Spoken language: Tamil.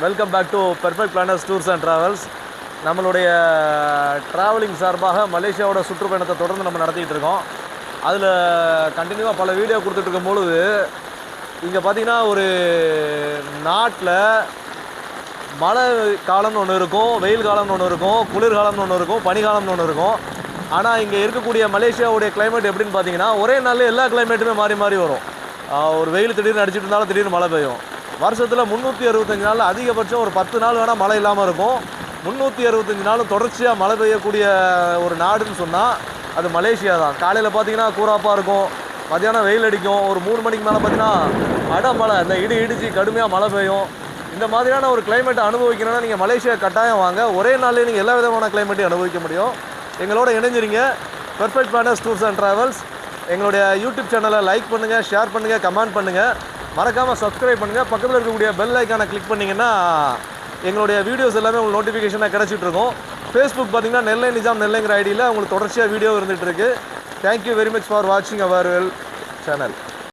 Welcome back to perfect planners tours and travels. நம்மளுடைய ட்ராவலிங் சார்பாக மலேசியாவோட சுற்றுப்பயணத்தை தொடர்ந்து நம்ம நடத்திட்டு இருக்கோம். அதில் கண்டினியூவாக பல வீடியோ கொடுத்துட்டு இருக்கும் பொழுது இங்கே பார்த்தீங்கன்னா ஒரு நாட்டில் மழை காலம்னு ஒன்று இருக்கும், வெயில் காலம்னு ஒன்று இருக்கும், குளிர்காலம்னு ஒன்று இருக்கும், பனிக்காலம்னு ஒன்று இருக்கும். ஆனால் இங்கே இருக்கக்கூடிய மலேசியாவுடைய கிளைமேட் எப்படின்னு பார்த்தீங்கன்னா ஒரே நாளில் எல்லா கிளைமேட்டுமே மாறி மாறி வரும். ஒரு வெயில் திடீர்னு அடிச்சிட்டு இருந்தாலும் திடீர்னு மழை பெய்யும். வருஷத்தில் 365 நாள் அதிகபட்சம் ஒரு 10 நாள் வேணால் மழை இல்லாமல் இருக்கும். 365 நாளும் தொடர்ச்சியாக மழை பெய்யக்கூடிய ஒரு நாடுன்னு சொன்னால் அது மலேசியா தான். காலையில் பார்த்தீங்கன்னா கூராப்பாக இருக்கும், மத்தியானம் வெயில் அடிக்கும், ஒரு 3 மணிக்கு மேலே பார்த்தீங்கன்னா மழை, இந்த இடிச்சு கடுமையாக மழை பெய்யும். இந்த மாதிரியான ஒரு கிளைமேட்டை அனுபவிக்கணும்னா நீங்கள் மலேசியா கட்டாயம் வாங்க. ஒரே நாள்லேயே நீங்கள் எல்லா விதமான கிளைமேட்டையும் அனுபவிக்க முடியும். எங்களோட இணைஞ்சிருங்க. Perfect planners tours and travels. எங்களுடைய யூடியூப் சேனலை லைக் பண்ணுங்கள், ஷேர் பண்ணுங்கள், கமெண்ட் பண்ணுங்கள், மறக்காமல் சப்ஸ்கிரைப் பண்ணுங்கள். பக்கத்தில் இருக்கக்கூடிய பெல் ஐக்கானை கிளிக் பண்ணிங்கன்னா எங்களுடைய வீடியோஸ் எல்லாமே உங்களுக்கு நோட்டிஃபிகேஷனாக கிடச்சிட்ருக்கும். ஃபேஸ்புக் பார்த்தீங்கன்னா நெல்லை நிஜாம் நெல்லைங்கிற ஐடியில் உங்களுக்கு தொடர்ச்சியாக வீடியோ இருந்துகிட்ருக்கு. தேங்க்யூ வெரி மச் ஃபார் வாட்சிங் அவர் சேனல்.